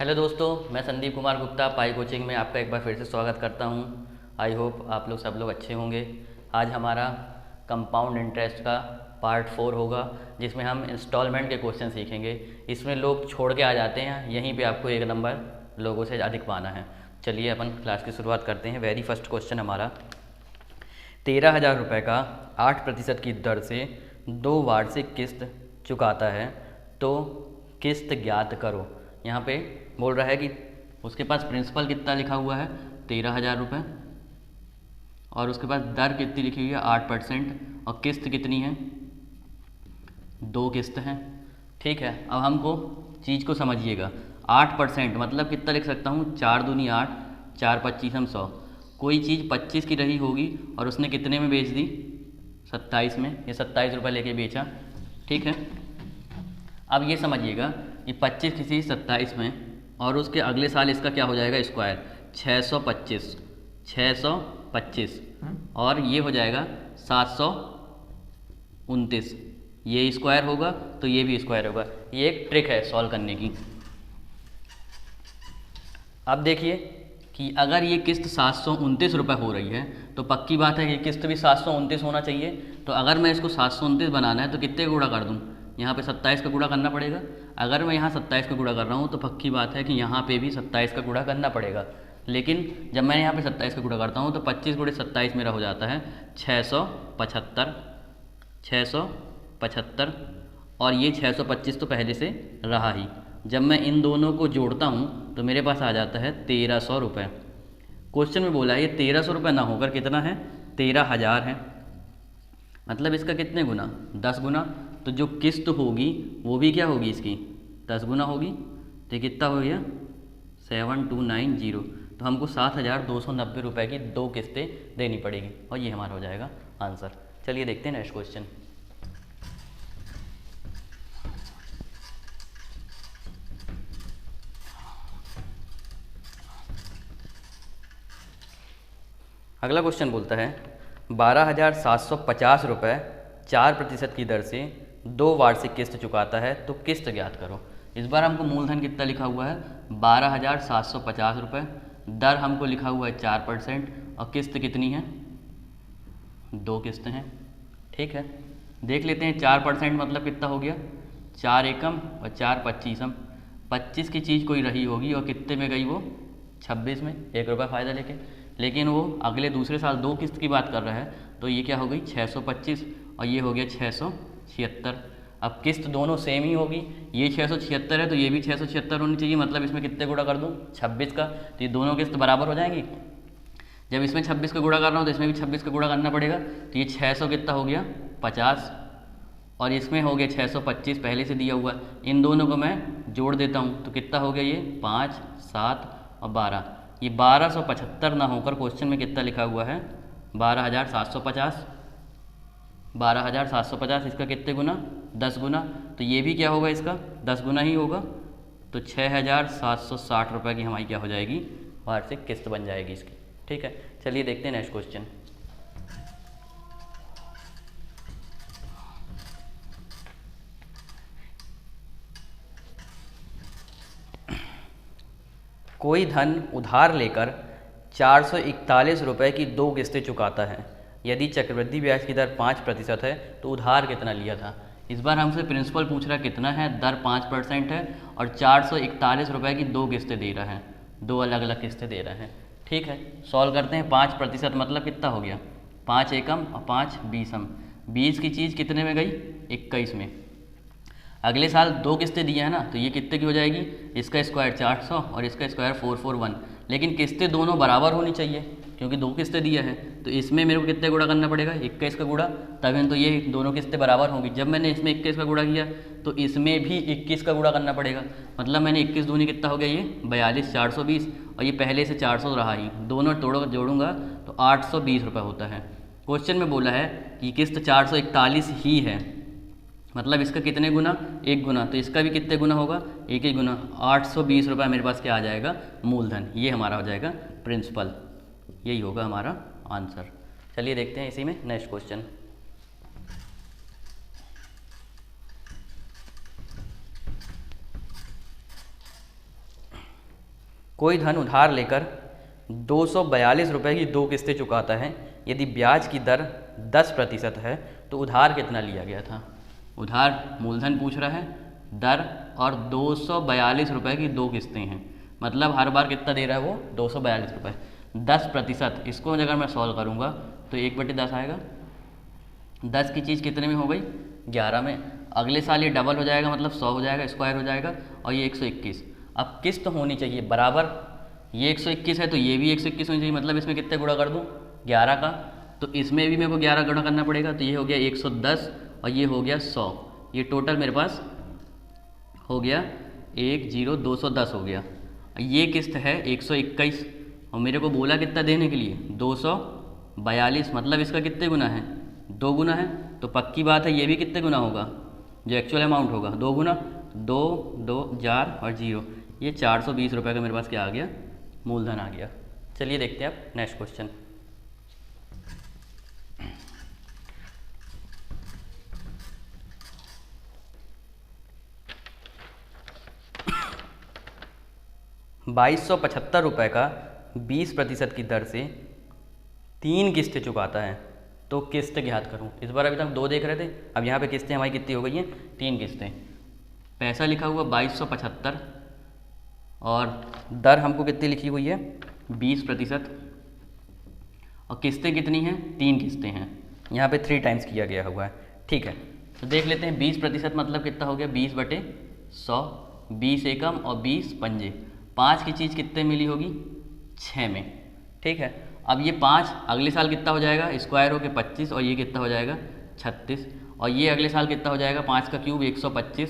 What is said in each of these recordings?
Hello दोस्तों, मैं संदीप कुमार गुप्ता पाई coaching में आपका एक बार फिर से स्वागत करता हूं। आई होप आप लोग सब लोग अच्छे होंगे। आज हमारा कंपाउंड इंटरेस्ट का पार्ट 4 होगा, जिसमें हम इंस्टॉलमेंट के क्वेश्चन सीखेंगे। इसमें लोग छोड़ के आ जाते हैं, यहीं पे आपको एक नंबर लोगों से अधिक पाना है। चलिए अपन क्लास की शुरुआत करते हैं। वेरी फर्स्ट क्वेश्चन हमारा 13,000 रुपये का 8% की दर से 2 वार्षिक किस्त चुकाता है, तो किस्त ज्ञात करो। यहाँ पे बोल रहा है कि उसके पास प्रिंसिपल कितना लिखा हुआ है 13,000 रुपये, और उसके पास दर कितनी लिखी हुई है 8%, और किस्त कितनी है 2 किस्त हैं। ठीक है, अब हमको चीज़ को समझिएगा। 8% मतलब कितना लिख सकता हूँ, 4 दूनी 8, 4 25 हम 100। कोई चीज़ 25 की रही होगी और उसने कितने में बेच दी 27 में, ये 27 रुपये लेके बेचा। ठीक है, अब ये समझिएगा कि 25 की चीज़ 27 में, और उसके अगले साल इसका क्या हो जाएगा स्क्वायर 625, और ये हो जाएगा 729। ये स्क्वायर होगा तो ये भी स्क्वायर होगा। ये एक ट्रिक है सॉल्व करने की। अब देखिए कि अगर ये किस्त 729 रुपये हो रही है तो पक्की बात है कि किस्त भी 729 होना चाहिए। तो अगर मैं इसको 729 बनाना है तो कितने का गुणा कर दूँ, यहाँ पे 27 का गुणा करना पड़ेगा। अगर मैं यहाँ 27 का गुणा कर रहा हूँ तो पक्की बात है कि यहाँ पे भी 27 का गुणा करना पड़ेगा। लेकिन जब मैं यहाँ पे 27 का गुणा करता हूँ तो 25 गुणे 27 मेरा हो जाता है 675, और ये 625 तो पहले से रहा ही। जब मैं इन दोनों को जोड़ता हूँ तो मेरे पास आ जाता है 1300 रुपये। क्वेश्चन में बोला है ये 1300 रुपये ना होकर कितना है 13,000 है। मतलब इसका कितने गुना 10 गुना। तो जो किस्त होगी वो भी क्या होगी इसकी 10 गुना होगी। तो कितना हो गया 7290। तो हमको 7,290 रुपये की 2 किस्तें देनी पड़ेगी, और ये हमारा हो जाएगा आंसर। चलिए देखते हैं नेक्स्ट क्वेश्चन। अगला क्वेश्चन बोलता है 12,750 रुपये 4% की दर से 2 वार्षिक किस्त चुकाता है, तो किस्त ज्ञात करो। इस बार हमको मूलधन कितना लिखा हुआ है 12,750 रुपये, दर हमको लिखा हुआ है 4%, और किस्त कितनी है 2 किस्त हैं। ठीक है, देख लेते हैं 4% मतलब कितना हो गया 4 एकम और 4 25 25 की चीज़ कोई रही होगी और कितने में गई वो 26 में, 1 रुपये फ़ायदा लेके। लेकिन वो अगले दूसरे साल 2 किस्त की बात कर रहा है, तो ये क्या हो गई 625, और ये हो गया 676। अब किस्त दोनों सेम ही होगी, ये 676 है तो ये भी 676 होनी चाहिए। मतलब इसमें कितने गुणा कर दूँ 26 का, तो ये दोनों किस्त बराबर हो जाएंगी। जब इसमें 26 का गुणा कर रहा हूँ तो इसमें भी 26 का गुणा करना पड़ेगा। तो ये 600 कितना हो गया 50, और इसमें हो गया 625 पहले से दिया हुआ। इन दोनों को मैं जोड़ देता हूँ तो कितना हो गया ये 5, 7 और 12। ये 1275 ना होकर क्वेश्चन में कितना लिखा हुआ है 12,750। 12,750 इसका कितने गुना 10 गुना। तो ये भी क्या होगा इसका 10 गुना ही होगा। तो 6,760 रुपये की हमारी क्या हो जाएगी वार्षिक किस्त बन जाएगी इसकी। ठीक है, चलिए देखते हैं नेक्स्ट क्वेश्चन। कोई धन उधार लेकर 441 रुपये की 2 किस्तें चुकाता है। यदि चक्रवृद्धि ब्याज की दर 5% है तो उधार कितना लिया था। इस बार हमसे प्रिंसिपल पूछ रहा है कितना है, दर 5% है और 441 रुपये की 2 किस्तें दे रहा है, 2 अलग अलग किस्तें दे रहा है। ठीक है, सॉल्व करते हैं। 5% मतलब कितना हो गया 5 एकम और 5 20। 20 की चीज़ कितने में गई 21 में। अगले साल 2 किस्तें दिया है ना, तो ये कितने की हो जाएगी, इसका स्क्वायर 400 और इसका स्क्वायर 441। लेकिन किस्तें दोनों बराबर होनी चाहिए क्योंकि 2 किस्तें दिया है। तो इसमें मेरे को कितने गुणा करना पड़ेगा 21 का गुणा, तभी तो ये दोनों किस्तें बराबर होंगी। जब मैंने इसमें 21 का गुणा किया तो इसमें भी 21 का गुणा करना पड़ेगा। मतलब मैंने 21 दूनी कितना हो गया ये 42, 420, और ये पहले से 400 रहा ही, दोनों जोड़ूंगा तो 820 रुपये होता है। क्वेश्चन में बोला है कि किस्त 441 ही है, मतलब इसका कितने गुना 1 गुना, तो इसका भी कितने गुना होगा 1 ही गुना। 820 रुपये मेरे पास क्या आ जाएगा मूलधन, ये हमारा हो जाएगा प्रिंसिपल। यही होगा हमारा आंसर। चलिए देखते हैं इसी में नेक्स्ट क्वेश्चन। कोई धन उधार लेकर 242 रुपये की 2 किस्तें चुकाता है। यदि ब्याज की दर 10% है तो उधार कितना लिया गया था। उधार मूलधन पूछ रहा है, दर और 242 रुपये की 2 किस्तें हैं, मतलब हर बार कितना दे रहा है वो 242 रुपये। 10%, इसको अगर मैं सॉल्व करूँगा तो 1/10 आएगा। 10 की चीज़ कितने में हो गई, 11 में। अगले साल ये डबल हो जाएगा, मतलब 100 हो जाएगा, स्क्वायर हो जाएगा, और ये 121। अब किस्त होनी चाहिए बराबर, ये 121 है तो ये भी 121 होनी चाहिए, मतलब इसमें कितने गुणा कर दूँ 11 का, तो इसमें भी मेरे को 11 गुणा करना पड़ेगा, तो ये हो गया 110 और ये हो गया 100। ये टोटल मेरे पास हो गया 210 हो गया। ये किस्त है 121 और मेरे को बोला कितना देने के लिए 242, मतलब इसका कितने गुना है 2 गुना है, तो पक्की बात है ये भी कितने गुना होगा, जो एक्चुअल अमाउंट होगा 2 गुना, 2 2 4 और 0, ये 420 रुपये का मेरे पास क्या आ गया, मूलधन आ गया। चलिए देखते हैं अब नेक्स्ट क्वेश्चन। ₹2275 का 20% की दर से 3 किस्तें चुकाता है, तो किस्त ज्ञात करूँ। इस बार अभी तक 2 देख रहे थे, अब यहाँ पे किस्तें हमारी कितनी हो गई हैं, 3 किस्तें। पैसा लिखा हुआ 2275 और दर हमको कितनी लिखी हुई है 20%, और किस्तें कितनी हैं 3 किस्तें हैं, यहाँ पे 3 टाइम्स किया गया हुआ है। ठीक है, तो देख लेते हैं 20% मतलब कितना हो गया 20/100, 20 एकम और 20 पंजे, 5 की चीज़ कितने मिली होगी 6 में। ठीक है, अब ये 5 अगले साल कितना हो जाएगा, स्क्वायर हो के 25, और ये कितना हो जाएगा 36, और ये अगले साल कितना हो जाएगा 5 का क्यूब 125,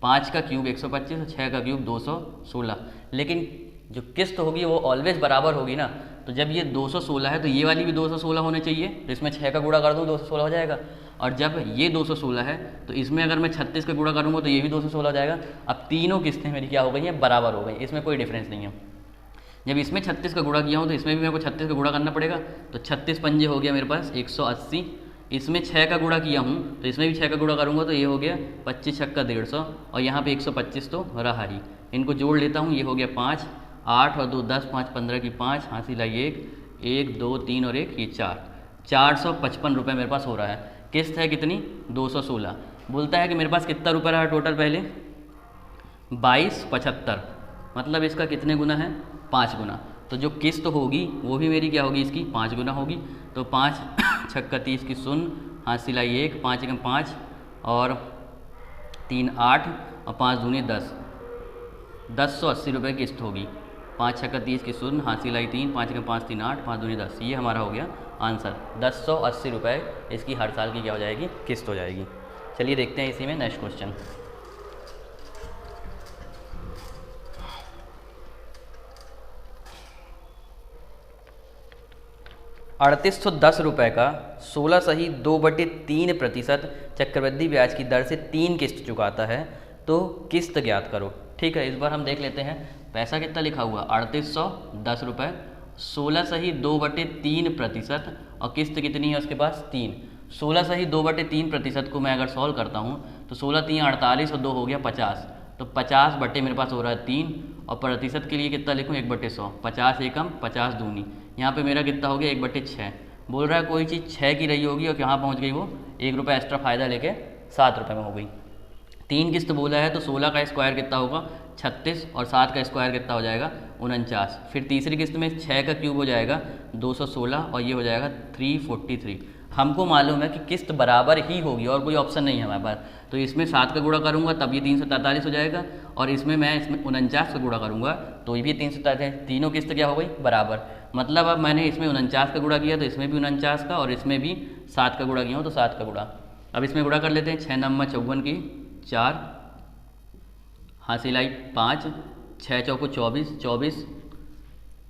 5 का क्यूब 125 और 6 का क्यूब 216। लेकिन जो किस्त होगी वो ऑलवेज बराबर होगी ना, तो जब ये 216 है तो ये वाली भी 216 होने चाहिए, तो इसमें 6 का गुणा कर दूँ 216 हो जाएगा, और जब ये 216 है तो इसमें अगर मैं 36 का गुणा करूँगा तो ये भी 216 हो जाएगा। अब तीनों किस्तें मेरी क्या हो गई हैं, बराबर हो गई, इसमें कोई डिफरेंस नहीं है। जब इसमें 36 का गुणा किया हूँ तो इसमें भी मेरे को 36 का गुणा करना पड़ेगा, तो 36 पंजे हो गया मेरे पास 180। इसमें 6 का गुणा किया हूँ तो इसमें भी 6 का गुणा करूँगा तो ये हो गया 25 छक्का 150, और यहाँ पे 125 तो रहा ही। इनको जोड़ लेता हूँ, ये हो गया 5, 8 और 2 10, 5 15 की 5, हाथ लाई 1, 1 2 3 और 1 ये 4, 455 रुपये मेरे पास हो रहा है। किस्त है कितनी 216। बोलता है कि मेरे पास कितना रुपये रहा टोटल, पहले 2275, मतलब इसका कितने गुना है 5 गुना, तो जो किस्त होगी वो भी मेरी क्या होगी, इसकी 5 गुना होगी। तो 5 छक्का 30 की 0, हाथ सिलाई 1, 5 एकम 5 और 3 8 और 5 दूनी 10, 1080 रुपये किस्त होगी। 5 छक्का 30 की 0, हाथ सिलाई 3, 5 एकम 5 3 8, 5 दूनी 10, ये हमारा हो गया आंसर। 1080 रुपये इसकी हर साल की क्या हो जाएगी, किस्त हो जाएगी। चलिए देखते हैं इसी में नेक्स्ट क्वेश्चन। ₹3810 का 16.2/3% चक्रवृद्धि ब्याज की दर से 3 किस्त चुकाता है, तो किस्त ज्ञात करो। ठीक है, इस बार हम देख लेते हैं पैसा कितना लिखा हुआ 3810 रुपये, 16.2/3% और किस्त कितनी है उसके पास 3। 16.2/3% को मैं अगर सॉल्व करता हूँ तो 16 3 48 और 2 हो गया 50, तो 50 बटे मेरे पास हो रहा है 3, और प्रतिशत के लिए कितना लिखूँ 1/100, 50 एकम 50 दूनी, यहाँ पे मेरा कितना हो गया 1/6। बोल रहा है कोई चीज़ 6 की रही होगी और कहाँ पहुँच गई वो 1 रुपये एक्स्ट्रा फ़ायदा लेके 7 रुपये में हो गई। 3 किस्त बोला है तो 16 का स्क्वायर कितना होगा 36, और 7 का स्क्वायर कितना हो जाएगा 49। फिर तीसरी किस्त में 6 का क्यूब हो जाएगा 216 और ये हो जाएगा 343। हमको मालूम है कि किस्त बराबर ही होगी और कोई ऑप्शन नहीं है हमारे पास, तो इसमें 7 का गुणा करूँगा तब ये 343 हो जाएगा, और इसमें मैं 49 का गुणा करूँगा तो ये भी 343। तीनों किस्त क्या हो गई बराबर, मतलब अब मैंने इसमें 49 का गुणा किया तो इसमें भी 49 का, और इसमें भी 7 का गुणा किया हूँ तो 7 का गुणा। अब इसमें गुणा कर लेते हैं, 6 नम्मा 54 की 4, हासिल आई 5, 6 चौको 24, 24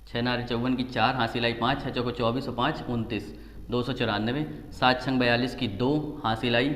6 नारी 54 की 4, हासिल आई 5, 6 चौको 24 और 5 29, 294, 7 छंग 42 की 2, हासिल आई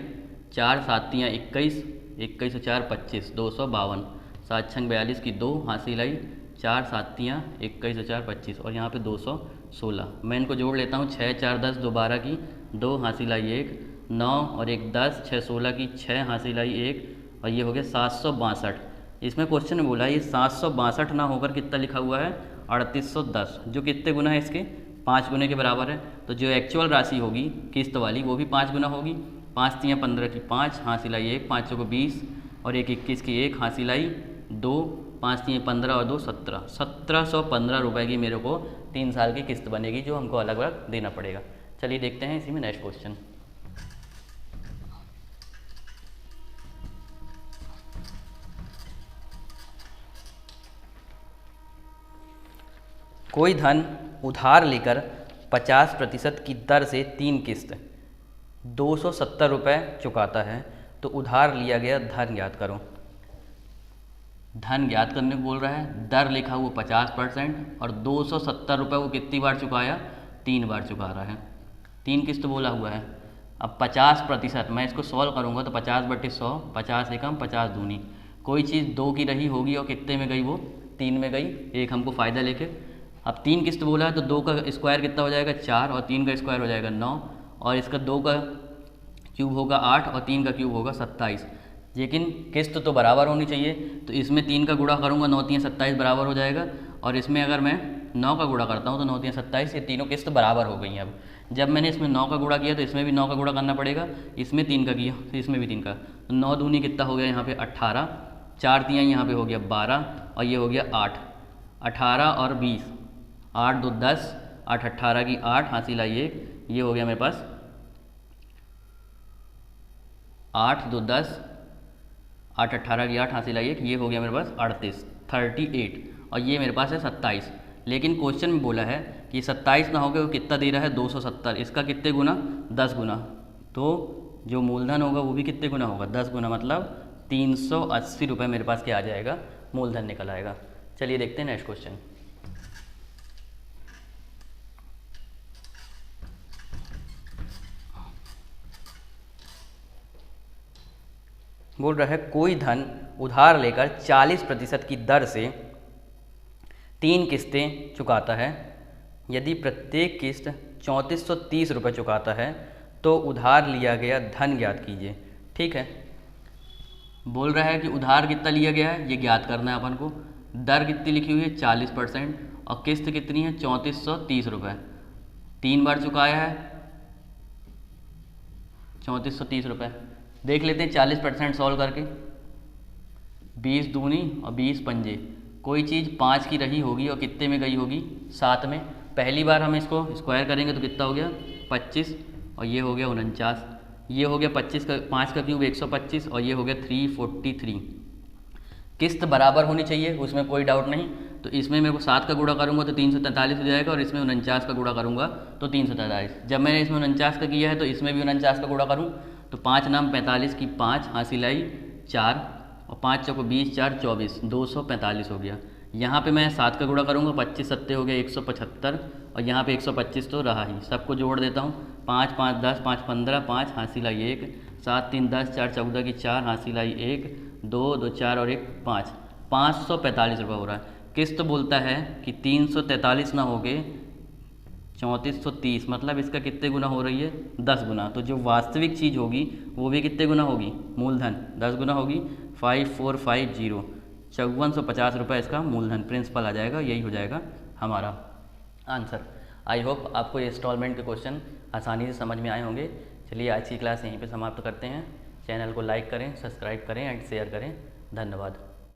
4, 7 तियाँ 21, 21 और 4 25, 252, 7 छंग 42 की 2, हासिल आई 4, 7 तियाँ 21 और 4 25, और यहाँ पे 216। मैं इनको जोड़ लेता हूँ, 6 4 10 2 12 की 2, हासिल आई 1, 9 और 1 10, 6 16 की 6, हासिल आई 1, और ये हो गया 762। इसमें क्वेश्चन में बोला है ये 762 ना होकर कितना लिखा हुआ है 3810, जो कितने गुना है इसके 5 गुने के बराबर है। तो जो एक्चुअल राशि होगी किस्त वाली वो भी 5 गुना होगी। 5 तियाँ 15 की 5, हासिल आई 1, 5 को 20 और 1 21 की 1, हासिल आई 2, 5 तियाँ 15 और 2 17, 1715 रुपये की मेरे को 3 साल की किस्त बनेगी, जो हमको अलग अलग देना पड़ेगा। चलिए देखते हैं इसी में नेक्स्ट क्वेश्चन। कोई धन उधार लेकर 50% की दर से 3 किस्त 270 रुपये चुकाता है, तो उधार लिया गया धन ज्ञात करो। धन ज्ञात करने को बोल रहा है, दर लिखा हुआ 50% और 270 रुपये वो कितनी बार चुकाया, 3 बार चुका रहा है। 3 किस्त बोला हुआ है। अब 50%, मैं इसको सॉल्व करूँगा तो 50/100, 50 एकम 50 दूनी। कोई चीज़ 2 की रही होगी और कितने में गई, वो 3 में गई, एक हमको फ़ायदा लेके। अब 3 किस्त बोला है तो 2 का स्क्वायर कितना हो जाएगा 4 और 3 का स्क्वायर हो जाएगा 9 और इसका 2 का क्यूब होगा 8 और 3 का क्यूब होगा 27। लेकिन किस्त तो बराबर होनी चाहिए, तो इसमें 3 का गुणा करूँगा 9 3 27 बराबर हो जाएगा, और इसमें अगर मैं 9 का गुणा करता हूँ तो 9 3 27, ये तीनों किस्त बराबर हो गई हैं। अब जब मैंने इसमें 9 का गुणा किया तो इसमें भी 9 का गुणा करना पड़ेगा, इसमें 3 का किया तो इसमें भी 3 का, तो 9 दूनी कितना हो गया यहाँ पे 18, 4 तियाँ यहाँ पे हो गया 12 और ये हो गया 8, 18 और 20, 8 2 10, 8 18 की 8, हासिल आई 1, ये हो गया मेरे पास 8 2 10, 8 18 की 8, हासिल आई 1, ये हो गया मेरे पास 38 और ये मेरे पास है 27। लेकिन क्वेश्चन में बोला है कि 27 ना होकर वो कितना दे रहा है 270, इसका कितने गुना 10 गुना, तो जो मूलधन होगा वो भी कितने गुना होगा 10 गुना, मतलब 380 रुपये मेरे पास क्या आ जाएगा, मूलधन निकल आएगा। चलिए देखते हैं नेक्स्ट क्वेश्चन। बोल रहा है कोई धन उधार लेकर 40% की दर से 3 किस्तें चुकाता है, यदि प्रत्येक किस्त 3430 रुपये चुकाता है तो उधार लिया गया धन ज्ञात कीजिए। ठीक है, बोल रहा है कि उधार कितना लिया गया है ये ज्ञात करना है अपन को। दर कितनी लिखी हुई है 40% और किस्त कितनी है 3430 रुपये, 3 बार चुकाया है 3430 रुपये। देख लेते हैं 40% सॉल्व करके, 20 दूनी और 20 पंजे, कोई चीज़ 5 की रही होगी और कितने में गई होगी 7 में। पहली बार हम इसको स्क्वायर करेंगे तो कितना हो गया 25 और ये हो गया 49, ये हो गया 25 का 5 का क्यूब 125 और ये हो गया 343। किस्त बराबर होनी चाहिए, उसमें कोई डाउट नहीं। तो इसमें मेरे को 7 का गुणा करूँगा तो 343 हो जाएगा और इसमें 49 का गुणा करूँगा तो 343। जब मैंने इसमें 49 का किया है तो इसमें भी 49 का गुणा करूँ तो 5 नाम 45 की 5, हासिल आई 4 और 5 चौको 20, 4 24, 245 हो गया। यहाँ पे मैं 7 का गुणा करूँगा 25 सत्ते हो गया 175 और यहाँ पे 125 तो रहा ही, सबको जोड़ देता हूँ 5 5 10, 5 15, 5 हासिल आई 1, 7 3 10, 4 14 की 4, हासिल आई 1, 2 2 4 और 1 5, 545 रुपये हो रहा है। किस्त बोलता है कि 343 ना हो गए 3430, मतलब इसका कितने गुना हो रही है 10 गुना। तो जो वास्तविक चीज़ होगी वो भी कितने गुना होगी, मूलधन 10 गुना होगी। 5450, 5450 रुपये इसका मूलधन प्रिंसिपल आ जाएगा, यही हो जाएगा हमारा आंसर। आई होप आपको ये इंस्टॉलमेंट के क्वेश्चन आसानी से समझ में आए होंगे। चलिए आज की क्लास यहीं पे समाप्त करते हैं। चैनल को लाइक करें, सब्सक्राइब करें एंड शेयर करें। धन्यवाद।